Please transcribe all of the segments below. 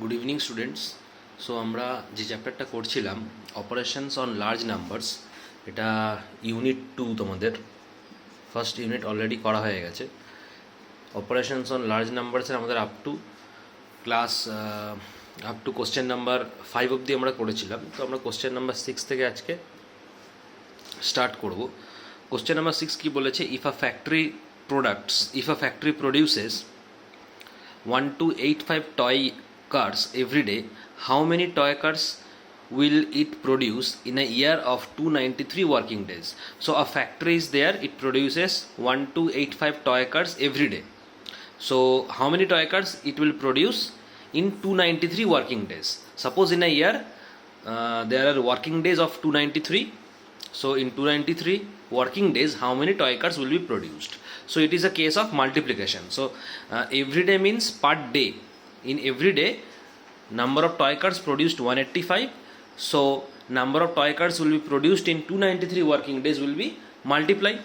Good evening students. So আমরা যে চ্যাপ্টারটা করছিলাম অপারেশনস অন লার্জ নাম্বারস, এটা ইউনিট 2 তোমাদের ফার্স্ট ইউনিট অলরেডি করা হয়ে গেছে। অপারেশনস অন লার্জ নাম্বারসের আমাদের আপ টু কোশ্চেন নাম্বার 5 অবধি আমরা করেছিলাম। তো আমরা কোশ্চেন নাম্বার 6 থেকে আজকে স্টার্ট করব। কোশ্চেন নাম্বার 6 কি বলেছে, if a factory produces 1285 toy cars every day, how many toy cars will it produce in a year of 293 working days? So a factory is there, it produces 1285 toy cars every day. So how many toy cars it will produce in 293 working days? Suppose in a year there are working days of 293. So in 293 working days, how many toy cars will be produced? So it is a case of multiplication. So every day means per day. In every day, number of toy cars produced 185. So number of toy cars will be produced in 293 working days will be multiplied.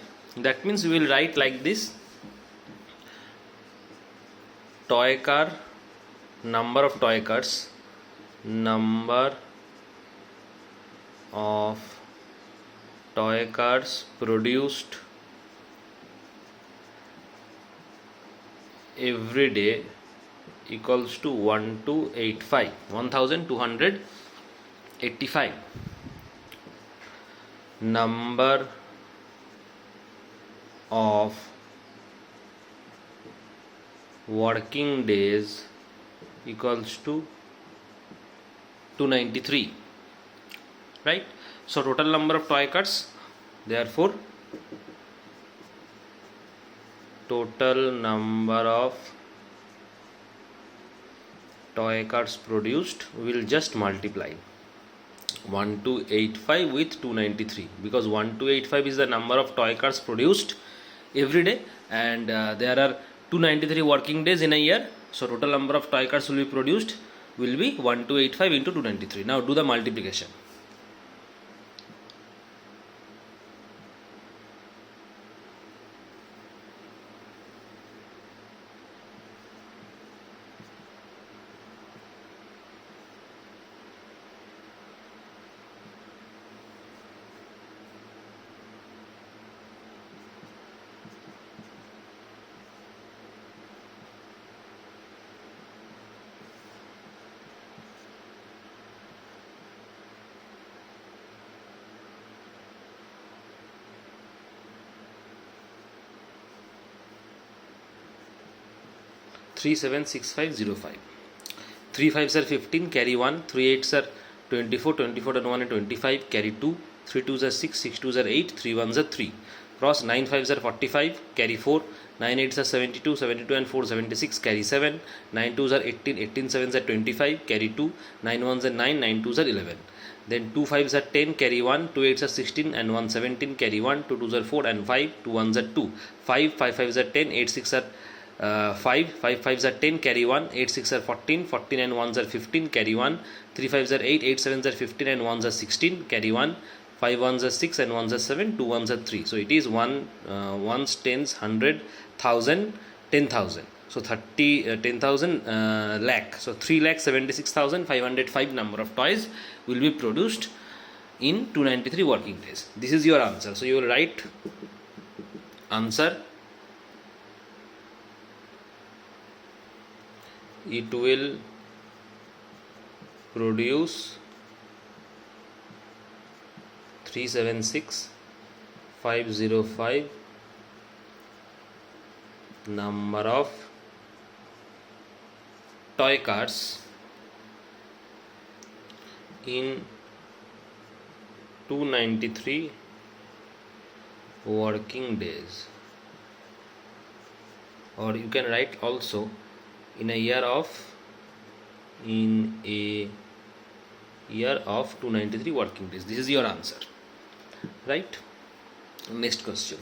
That means we will write like this: toy car, number of toy cars, number of toy cars produced every day equals to 1285. Number of working days equals to 293, right? So total number of toy cars, therefore total number of toy cars produced will just multiply 1285 with 293, because 1285 is the number of toy cars produced every day, and there are 293 working days in a year. So total number of toy cars will be produced will be 1285 into 293. Now do the multiplication. 376505. 3 5s are 15, carry 1. 3 8s are 24, 24 and 1 are 25, carry 2. 3 2s are 6, 6 2s are 8, 3 1s are 3. Cross 9 5s are 45, carry 4. 9 8s are 72, 72 and 4 76, carry 7. 9 2s are 18, 18 7s are 25, carry 2. 9 1s are 9, 9 2s are 11. Then 2 5s are 10, carry 1. 2 8s are 16 and 1 17, carry 1. 2 2s are 4 and 5, 2 1s are 2. 5 5 5s are 10, 8 6 are 5 5 5s are 10, carry 1. 8 6 are 14, 14 and 1s are 15, carry 1. 3 5s are 8, 8 7s are 15 and 1s are 16, carry 1. 5 1s are 6 and 1s are 7, 2 1s are 3. So it is 1 ones, tens, 100, 1000, 10,000. So 10,000 lakh. So 3,76,505 number of toys will be produced in 293 working days. This is your answer. So you will write answer. It will produce 376,505 number of toy cars in 293 working days. Or you can write also in a year of 293 working days. This is your answer, right? Next question.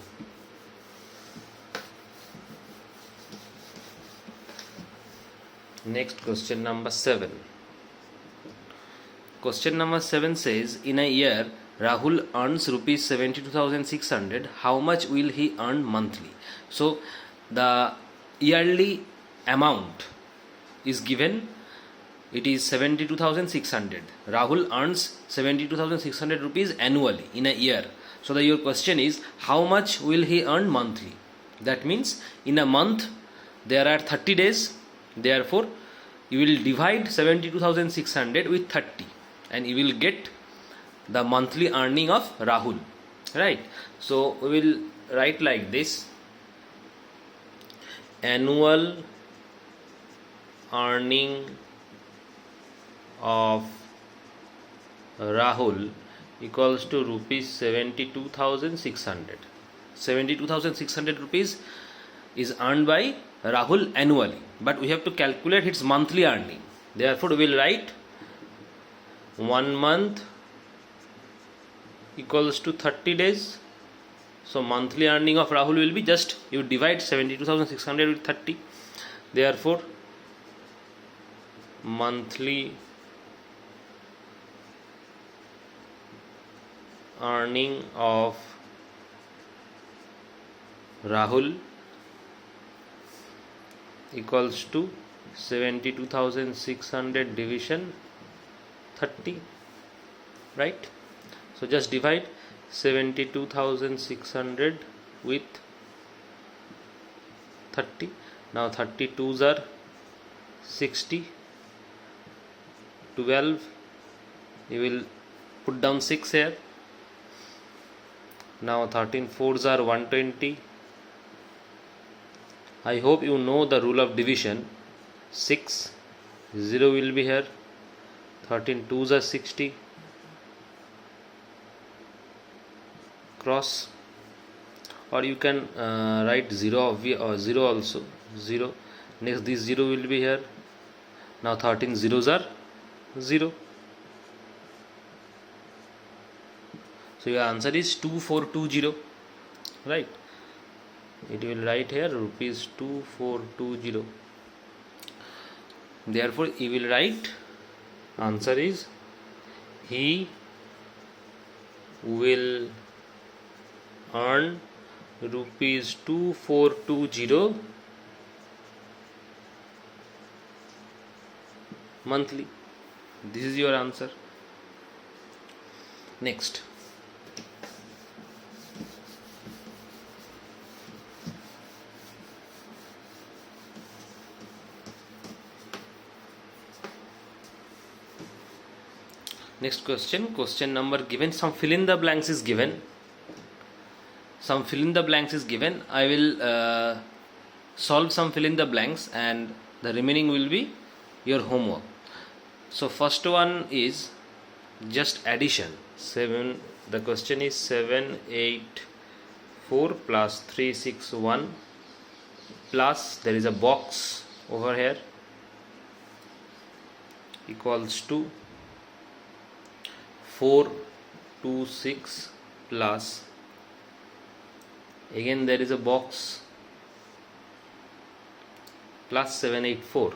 Next question number 7. Question number 7 says, in a year Rahul earns rupees 72,600, how much will he earn monthly? So, the yearly amount is given it is 72,600. Rahul earns 72,600 rupees annually in a year. So your question is, how much will he earn monthly? That means in a month there are 30 days. Therefore, you will divide 72,600 with 30 and you will get the monthly earning of Rahul. Right? So we will write like this: annual earning of Rahul equals to rupees 72,600. 72,600 rupees is earned by Rahul annually, but we have to calculate its monthly earning. Therefore, we will write 1 month equals to 30 days. So monthly earning of Rahul will be, just you divide 72,600 with 30. Therefore, monthly earning of Rahul equals to 72,600 division 30, right? So just divide 72,600 with 30. Now 32s are 60, 12, you will put down 6 here. Now 13 4s are 120. I hope you know the rule of division. 6, 0 will be here. 13 2s are 60. Cross, or you can write 0 or 0 also. 0. Next this 0 will be here. Now 13 zeros are 0. So your answer is 2420, right? It will write here rupees 2420. Therefore you will write, answer is, he will earn rupees 2420 monthly. This is your answer. Next, question number given, some fill in the blanks is given. I will solve some fill in the blanks and the remaining will be your homework. So first one is just addition. The question is 784 plus 361 plus, there is a box over here, equals to 426 plus, again there is a box, plus 784.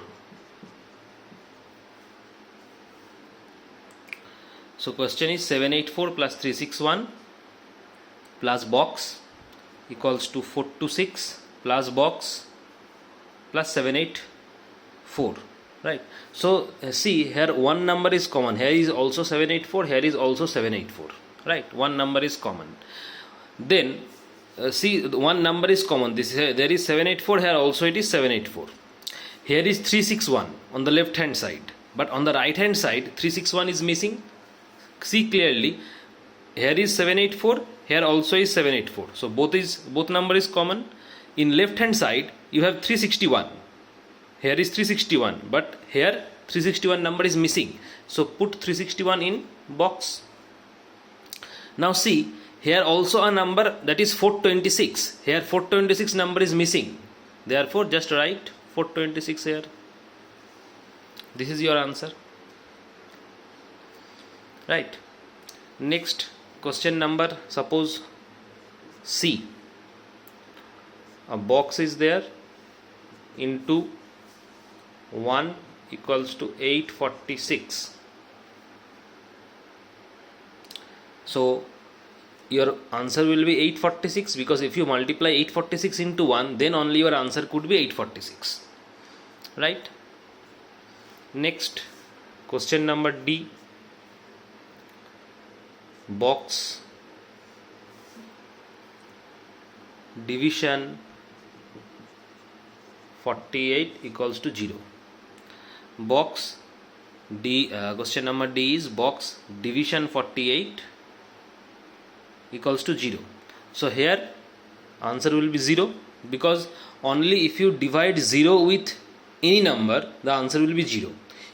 So question is 784 plus 361 plus box equals to 426 plus box plus 784, right? So see here, one number is common. Here is also 784, here is also 784, right? One number is common. Then see, one number is common. This is, there is 784, here also it is 784. Here is 361 on the left hand side, but on the right hand side 361 is missing. See clearly, here is 784, here also is 784. So both number is common. In left hand side you have 361. Here is 361, but here 361 number is missing. So put 361 in box. Now see, here also a number, that is 426. Here 426 number is missing. Therefore just write 426 here. This is your answer, right? Next question number, suppose C. A box is there, into 1 equals to 846. So your answer will be 846, because if you multiply 846 into 1, then only your answer could be 846, right? Next, Question number D, box division 48 equals to 0. Box D, question number D is box division 48 equals to 0. So here answer will be 0, because only if you divide 0 with any number, the answer will be 0.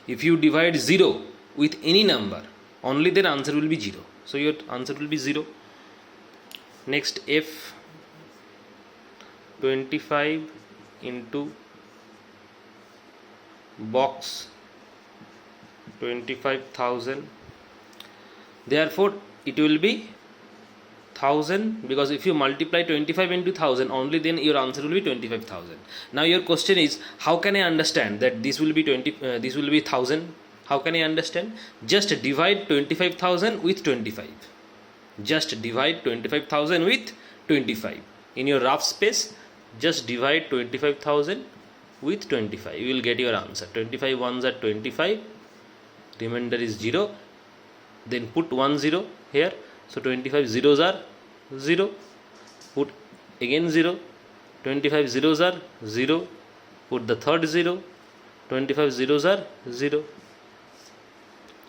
If you divide 0 with any number, only then answer will be 0. So your answer will be 0. Next, F 25 into box 25,000. Therefore it will be 1000, because if you multiply 25 into 1000, only then your answer will be 25,000. Now your question is, how can I understand that this will be 1000? How can I understand? Just divide 25,000 with 25. Just divide 25,000 with 25. In your rough space, just divide 25,000 with 25. You will get your answer. 25 ones are 25. Remainder is 0. Then put 1 0 here. So 25 zeros are 0. Put again 0. 25 zeros are 0. Put the third 0. 25 zeros are 0.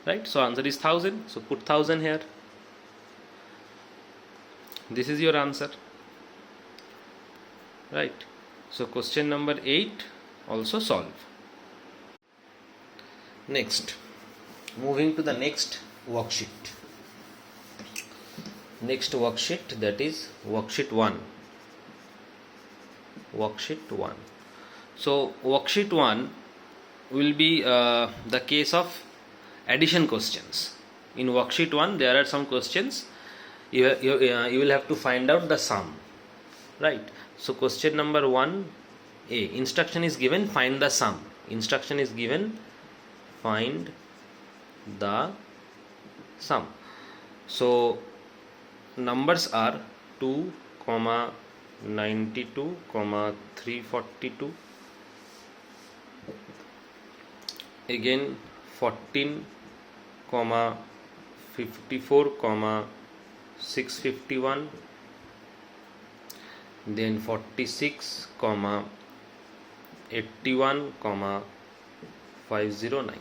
Right? So answer is 1000. So put 1000 here. This is your answer. Right? So question number 8 also solve. Next, moving to the next worksheet. Next worksheet, that is worksheet 1. Worksheet 1. So worksheet 1 will be the case of addition questions. In worksheet 1 there are some questions. You will have to find out the sum. Right? So question number 1A, instruction is given, find the sum. Instruction is given, find the sum. So numbers are 2, 92, 342, again 14, 54, 651, then 46, 81, 509.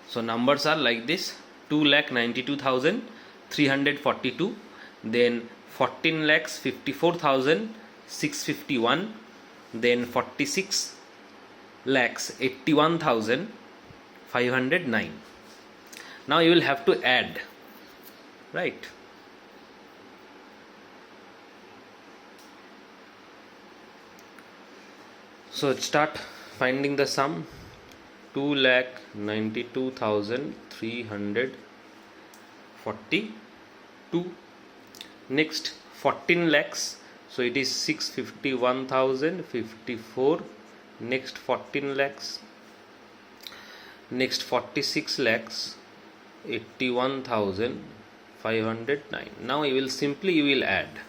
So numbers are like this: 2,92,342, then 14,54,651, then 46,81,509. Now you will have to add, right? So start finding the sum. 2,92,342. Next 14 lakhs. So it is 651,054. Next 14 lakhs. Next 46 lakhs. 81,509. Now you will add.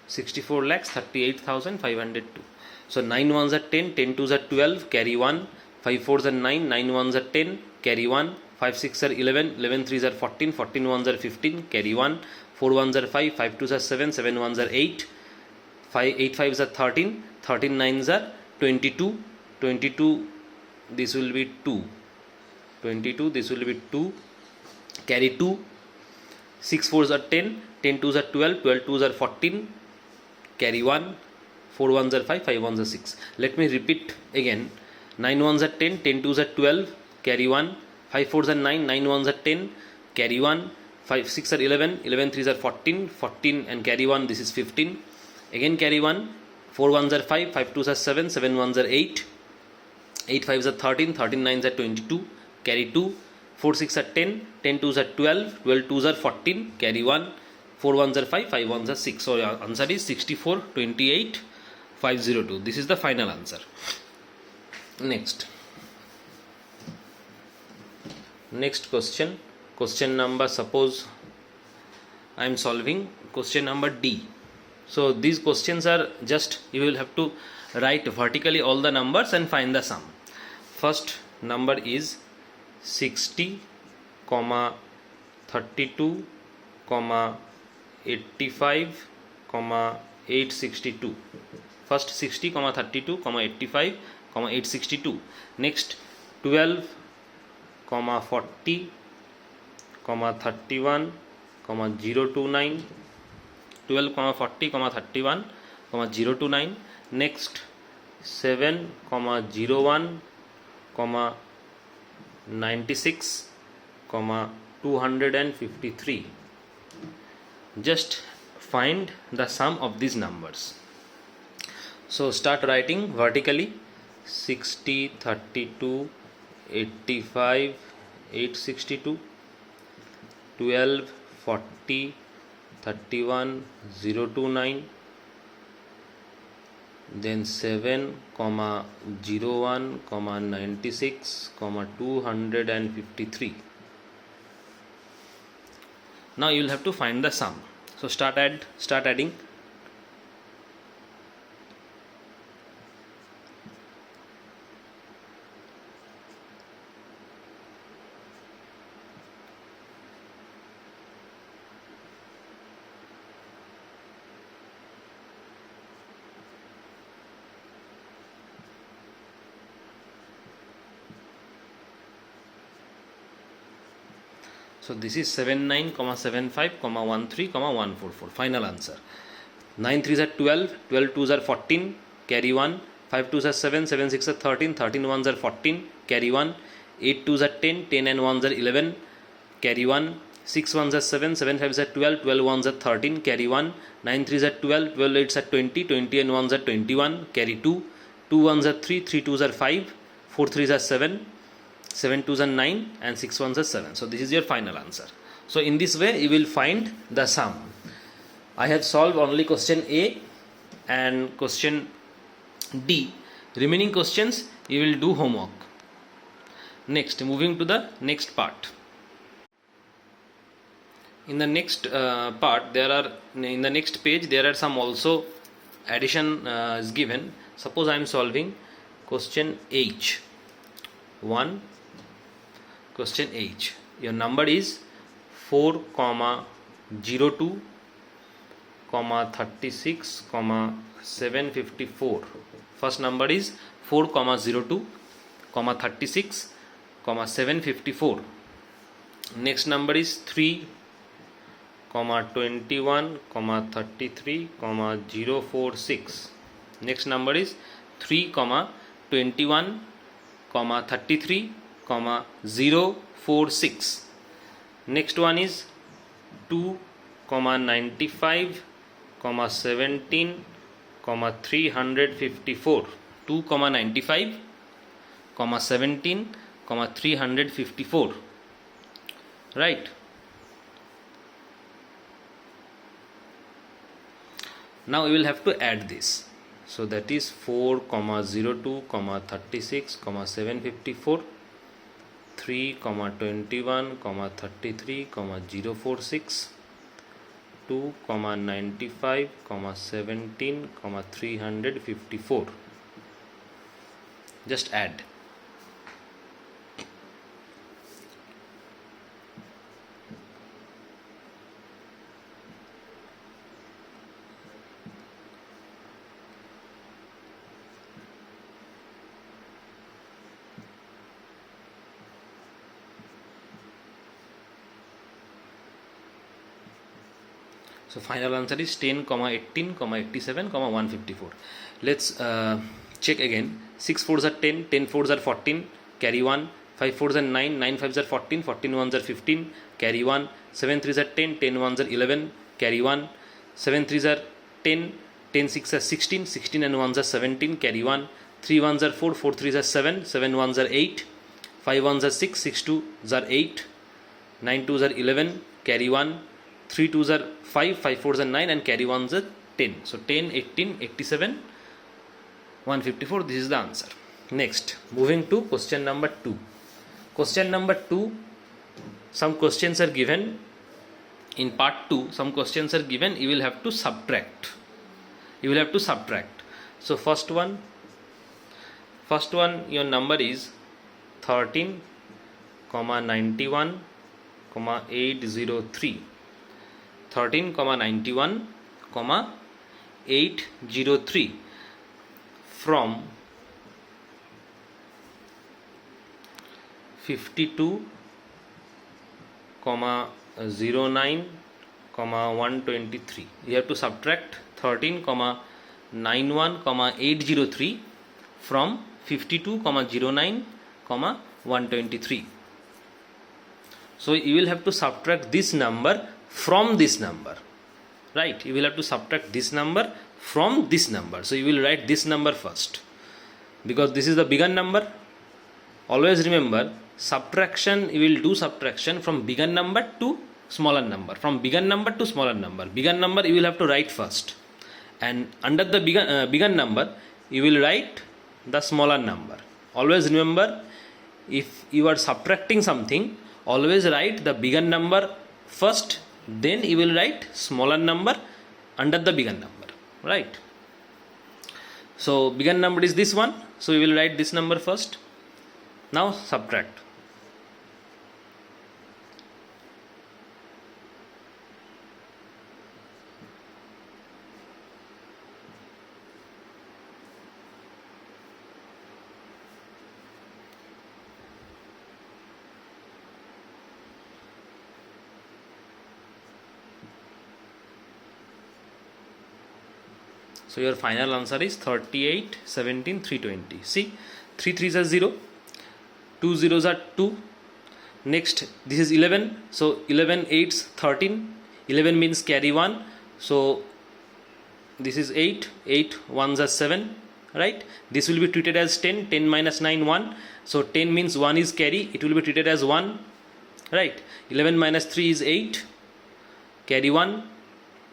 Sixty-four lakhs 38,502. So 9 ones are 10, 10 twos are 12, carry 1, 5 fours are 9, 9 ones are 10, carry 1, 5 six are 11, 11 threes are 14, 14 ones are 15, carry 1, 4 ones are 5, 5 twos are 7, 7 ones are 8, 8 fives are 13, 13 nines are 22, 22 this will be 2, 22 this will be 2, carry 2, 6 fours are 10, 10 twos are 12, 12 twos are 14, carry 1, 4 ones are 5, 5 ones are 6. Let me repeat again. 9 ones are 10, 10 twos are 12, carry 1, 5 fours are 9, 9 ones are 10, carry 1, 5 6 are 11, 11 threes are 14, 14 and carry 1, this is 15. Again carry 1, 4 ones are 5, 5 twos are 7, 7 ones are 8, 8 fives are 13, 13 nines are 22, carry 2, 4 6 are 10, 10 twos are 12, 12 twos are 14, carry 1, 4 ones are 5, 5 ones are 6. So your answer is 64, 28, 502. This is the final answer. Next question. Question number, suppose I am solving question number D. So these questions are just, you will have to write vertically all the numbers and find the sum. First number is 60, 32, 85, 862. First 60, 32, 85, 862. Next 12, 40, 31, 029. 12, 40, 31, 029. Next 7, 01, 96, 253. Just find the sum of these numbers. So start writing vertically. 60, 32, 85, 862, 12, 40, 31, 029, then 7, 01, 96, 253. Now you will have to find the sum. So start adding. So this is 79, 75, 13, 144. Final answer. 9 3s are 12, 12 2s are 14, carry 1. 5 2s are 7, 7 6 are 13, 13 1s are 14, carry 1. 8 2s are 10, 10 and 1s are 11, carry 1. 6 1s are 7, 7 5s are 12, 12 1s are 13, carry 1. 9 3s are 12, 12 8s are 20, 20 and 1s are 21, carry 2. 2 1s are 3, 3 2s are 5, 4 3s are 7, 7 2s are 9 and 6 1s are 7. So this is your final answer. So in this way you will find the sum. I have solved only question A and question D. Remaining questions you will do homework. Next, moving to the next part. In the next part, in the next page there are some also addition is given. Suppose I am solving question H. 1. Question H. Your number is 4, 02, 36, 754. First number is 4, 02, 36, 754. Next number is 3, 21, 33, 046. Next number is 3, 21, 33, 046. Next one is 2, 95, 17, 354. 2, 95, 17, 354. Right. Now we will have to add this. So that is 4, 02, 36, 754, 3, 21, 33, 046, 2, 95, 17, 354. Just add. So final answer is 10, 18, 87, 154. Let's check again. 6 4s are 10, 10 4s are 14, carry 1. 5 4s are 9, 9 5s are 14, 14 1s are 15, carry 1. 7 3s are 10, 10 1s are 11, carry 1. 7 3s are 10, 10 6 are 16, 16 and 1s are 17, carry 1. 3 1s are 4, 4 3s are 7, 7 1s are 8, 5 1s are 6, 6 2s are 8, 9 2s are 11, carry 1. 3 2s are 5, 5 4s are 9 and carry 1s are 10. So 10, 18, 87, 154. This is the answer. Next, moving to question number 2. Question number 2, some questions are given. In part 2, some questions are given. You will have to subtract. So first one, your number is 13, 91, 803. 13, 91, 803 from 52, 09, 123. You have to subtract 13, 91, 803 from 52, 09, 123. So you will have to subtract this number from this number, right? You will have to subtract this number from this number. So you will write this number first, because this is the bigger number. Always remember, subtraction, you will do subtraction from bigger number to smaller number, from bigger number to smaller number. Bigger number you will have to write first, and under the bigger number you will write the smaller number. Always remember, if you are subtracting something, always write the bigger number first, then you will write smaller number under the bigger number, right? So bigger number is this one, so you will write this number first. Now subtract. So your final answer is 38, 17, 320. See, 3 3s are 0, 2 zeros are 2. Next, this is 11. So 11 8s 13. 11 means carry 1. So this is 8. 8 1s are 7. Right? This will be treated as 10. 10 minus 9 1. So 10 means 1 is carry. It will be treated as 1. Right? 11 minus 3 is 8. Carry 1.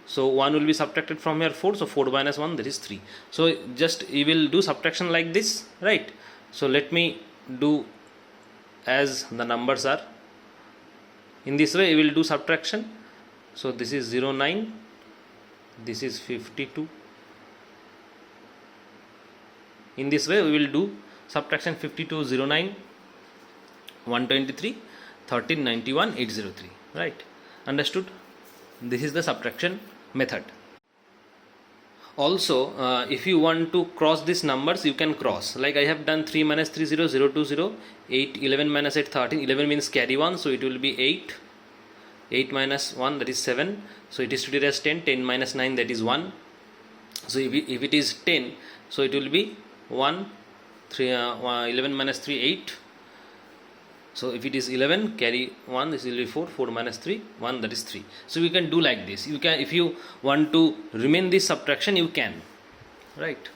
So 1 will be subtracted from here 4. So 4 minus 1, that is 3. So just you will do subtraction like this. Right? So let me do as the numbers are. In this way you will do subtraction. So this is 09, this is 52. In this way we will do subtraction. 52, 09, 123, 13, 91, 803. Right? Understood? This is the subtraction method. Also, if you want to cross these numbers, you can cross. Like I have done 3 minus 3 0, 0 2 0, 8, 11 minus 8 13. 11 means carry 1, so it will be 8. 8 minus 1, that is 7. So it is treated as 10. 10 minus 9, that is 1. So if it is 10, so it will be 1, 3, 11 minus 3 8. So if it is 11, carry 1, this will be 4. 4 minus 3, 1, that is 3. So we can do like this. You can, if you want to remain this subtraction, you can. Right?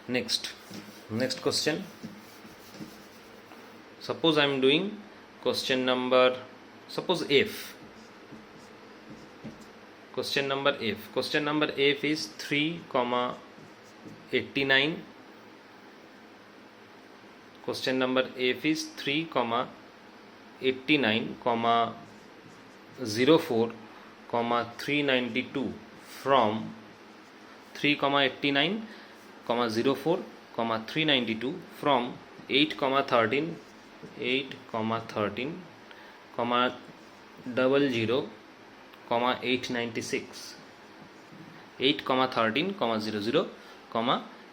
Next question. Suppose I am doing question number, suppose F. Question number F. Question number F is 3, 89. Question number F is 3, 89, 04, 392 from 3, 89, 04, 392 from 8, 13, 8, 13, 00, 896. 8, 13, 00,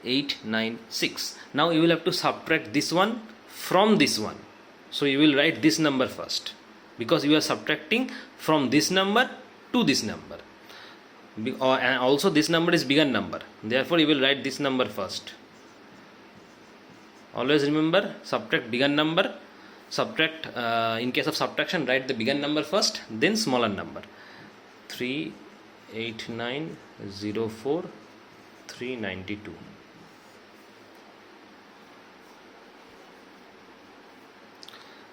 896. Now you will have to subtract this one from this one. So you will write this number first, because you are subtracting from this number to this number. And also this number is bigger number. Therefore you will write this number first. Always remember, subtract bigger number. Subtract, in case of subtraction, write the bigger number first, then smaller number. 38904 392.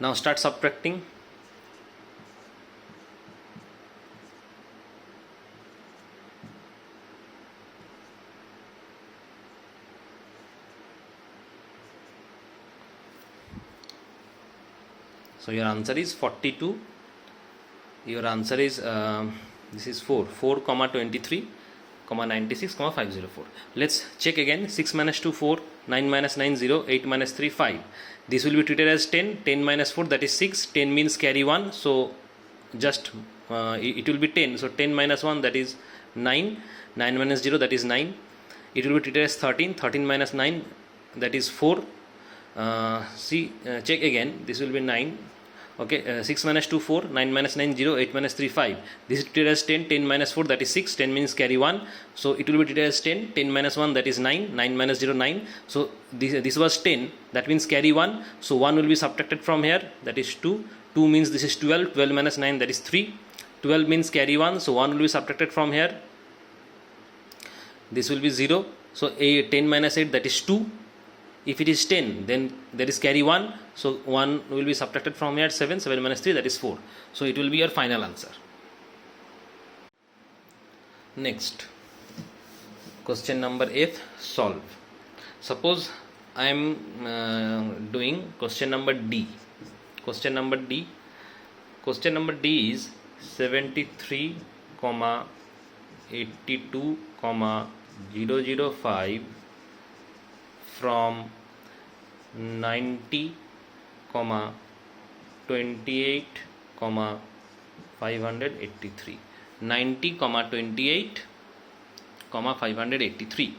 Now start subtracting. So your answer is 42. Your answer is this is 4 comma 23 comma 96 comma 504. Let's check again. 6 minus 2 4, 9 minus 9 0, 8 minus 3 5. This will be treated as 10. 10 minus 4, that is 6. 10 means carry 1, so just it will be 10. So 10 minus 1, that is 9. 9 minus 0, that is 9. It will be treated as 13. 13 minus 9, that is 4. Check again. This will be 9. Okay, 6 minus 2 4, 9 minus 9 0, 8 minus 3 5. This is treated as 10. 10 minus 4, that is 6. 10 means carry 1, so it will be treated as 10. 10 minus 1, that is 9. 9 minus 0, 9. So this was 10, that means carry 1, so 1 will be subtracted from here, that is 2. 2 means this is 12. 12 minus 9, that is 3. 12 means carry 1, so 1 will be subtracted from here, this will be 0. So 10 minus 8, that is 2. If it is 10, then there is carry 1, so 1 will be subtracted from here, 7. 7 minus 3, that is 4. So it will be your final answer. Next, question number 8, solve. Suppose I am doing question number D. Question number D is 73, 82, 005 from 90, 28, 583. 90, 28, 583,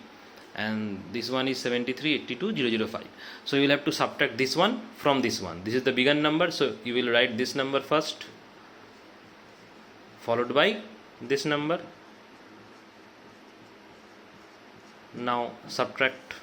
and this one is 73, 82, 005. So you will have to subtract this one from this one. This is the bigger number, so you will write this number first, followed by this number. Now subtract.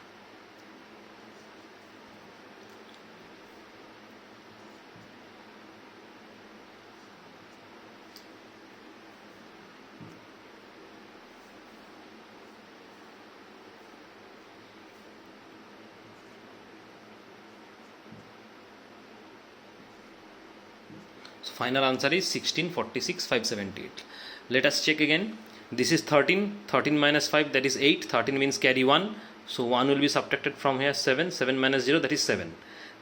So final answer is 1646, 578. Let us check again. This is 13. 13 minus 5, that is 8. 13 means carry 1, so 1 will be subtracted from here, 7. 7 minus 0, that is 7.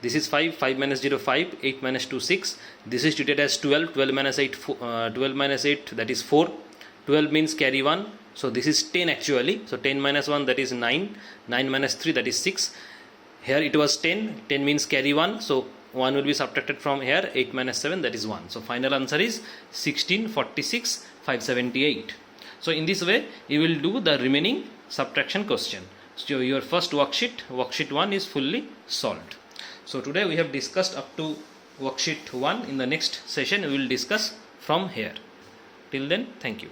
This is 5. 5 minus 0, 5. 8 minus 2, 6. This is treated as 12. 12 minus 8, 12 minus 8, that is 4. 12 means carry 1, so this is 10 actually. So 10 minus 1, that is 9. 9 minus 3, that is 6. Here it was 10. 10 means carry 1, so 1 will be subtracted from here. 8 minus 7, that is 1. So final answer is 1646, 578. So in this way you will do the remaining subtraction question. So your first worksheet 1 is fully solved. So today we have discussed up to worksheet 1. In the next session we will discuss from here. Till then, thank you.